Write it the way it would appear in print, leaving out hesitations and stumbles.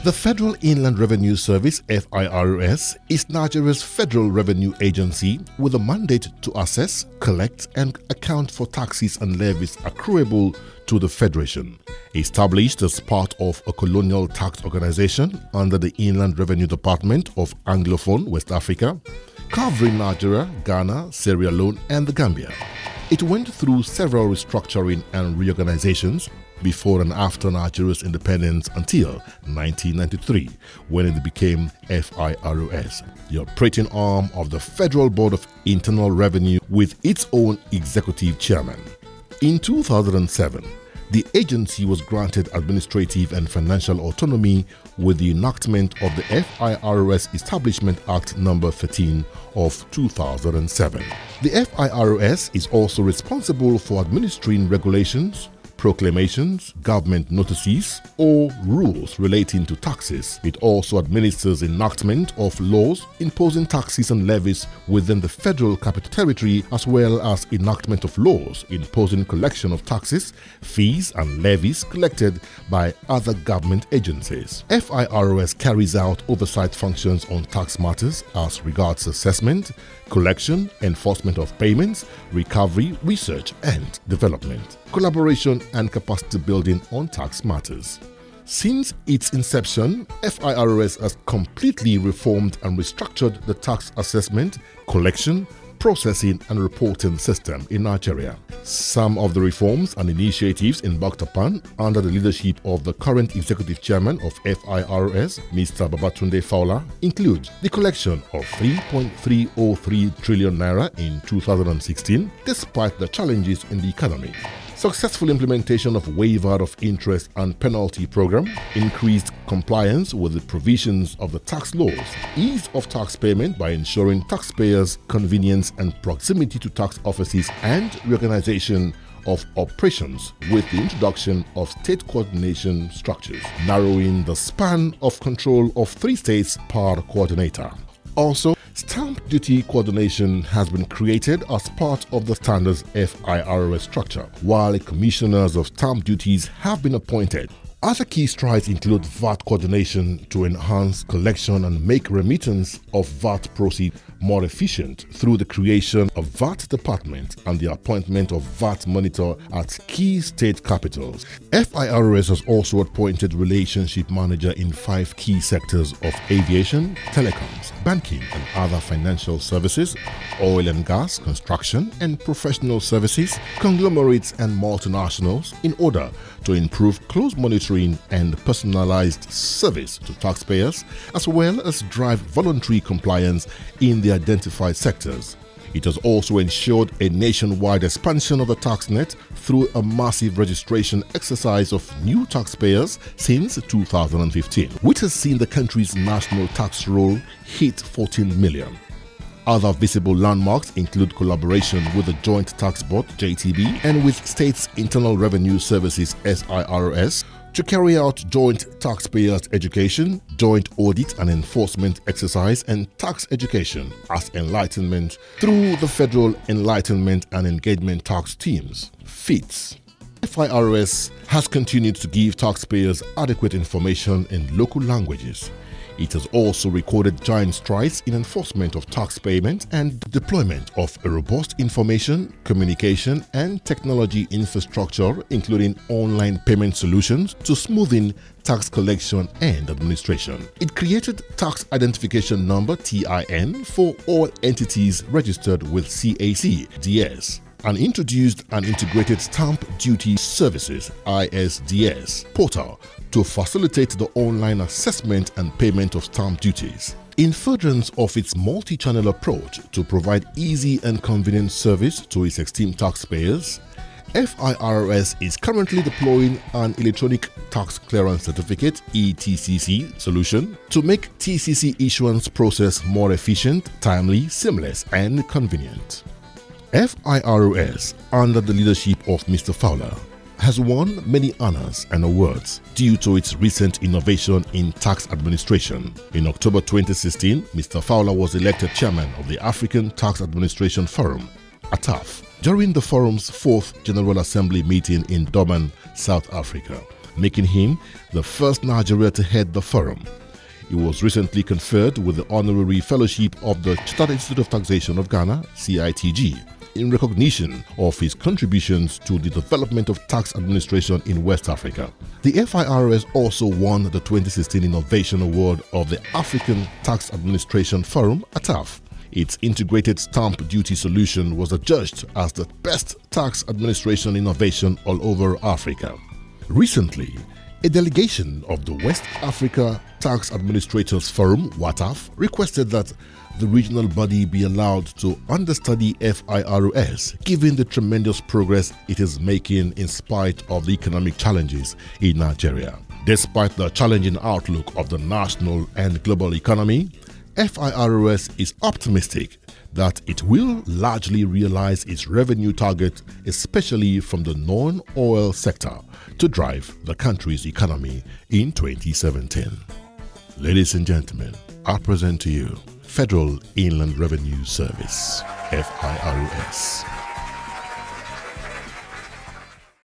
The Federal Inland Revenue Service (FIRS) is Nigeria's federal revenue agency with a mandate to assess, collect and account for taxes and levies accruable to the Federation. Established as part of a colonial tax organization under the Inland Revenue Department of Anglophone West Africa, covering Nigeria, Ghana, Sierra Leone and the Gambia. It went through several restructuring and reorganizations before and after Nigeria's independence until 1993, when it became FIRS, the operating arm of the Federal Board of Internal Revenue with its own executive chairman. In 2007, the agency was granted administrative and financial autonomy with the enactment of the FIRS Establishment Act No. 13 of 2007. The FIRS is also responsible for administering regulations, proclamations, government notices, or rules relating to taxes. It also administers enactment of laws imposing taxes and levies within the Federal Capital Territory, as well as enactment of laws imposing collection of taxes, fees, and levies collected by other government agencies. FIRS carries out oversight functions on tax matters as regards assessment, collection, enforcement of payments, recovery, research and development, collaboration and capacity building on tax matters. Since its inception, FIRS has completely reformed and restructured the tax assessment, collection, processing and reporting system in Nigeria. Some of the reforms and initiatives embarked upon under the leadership of the current executive chairman of FIRS, Mr. Babatunde Fowler, include the collection of 3.303 trillion naira in 2016, despite the challenges in the economy. Successful implementation of waiver of interest and penalty program, increased compliance with the provisions of the tax laws, ease of tax payment by ensuring taxpayers' convenience and proximity to tax offices, and reorganization of operations with the introduction of state coordination structures, narrowing the span of control of 3 states per coordinator. Also, stamp duty coordination has been created as part of the standards FIRS structure, while commissioners of stamp duties have been appointed. Other key strides include VAT coordination to enhance collection and make remittance of VAT proceeds more efficient through the creation of VAT department and the appointment of VAT monitor at key state capitals. FIRS has also appointed relationship manager in 5 key sectors of aviation, telecoms, banking and other financial services, oil and gas, construction and professional services, conglomerates and multinationals, in order to improve close monitoring and personalized service to taxpayers, as well as drive voluntary compliance in the identified sectors. It has also ensured a nationwide expansion of the tax net through a massive registration exercise of new taxpayers since 2015, which has seen the country's national tax roll hit 14 million. Other visible landmarks include collaboration with the Joint Tax Board (JTB) and with States Internal Revenue Services (SIRS) to carry out joint taxpayers education, joint audit and enforcement exercise, and tax education as enlightenment through the Federal Enlightenment and Engagement Tax Teams (FETS). FIRS has continued to give taxpayers adequate information in local languages. It has also recorded giant strides in enforcement of tax payment and deployment of a robust information, communication and technology infrastructure, including online payment solutions to smoothing tax collection and administration. It created Tax Identification Number (TIN) for all entities registered with CAC/DS. And introduced an integrated stamp duty services (ISDS) portal to facilitate the online assessment and payment of stamp duties. In furtherance of its multi-channel approach to provide easy and convenient service to its esteemed taxpayers, FIRS is currently deploying an Electronic Tax Clearance Certificate (ETCC) solution to make TCC issuance process more efficient, timely, seamless and convenient. FIRS, under the leadership of Mr. Fowler, has won many honors and awards due to its recent innovation in tax administration. In October 2016, Mr. Fowler was elected chairman of the African Tax Administration Forum, ATAF, during the forum's 4th General Assembly meeting in Durban, South Africa. making him the first Nigerian to head the forum. He was recently conferred with the Honorary Fellowship of the Chartered Institute of Taxation of Ghana, CITG, in recognition of his contributions to the development of tax administration in West Africa. The FIRS also won the 2016 Innovation Award of the African Tax Administration Forum, ATAF. Its integrated stamp duty solution was adjudged as the best tax administration innovation all over Africa. Recently, a delegation of the West Africa Tax Administrators Forum, WATAF, requested that the regional body be allowed to understudy FIRS, given the tremendous progress it is making in spite of the economic challenges in Nigeria. Despite the challenging outlook of the national and global economy, FIRS is optimistic that it will largely realize its revenue target, especially from the non-oil sector, to drive the country's economy in 2017. Ladies and gentlemen, I present to you Federal Inland Revenue Service, FIRS.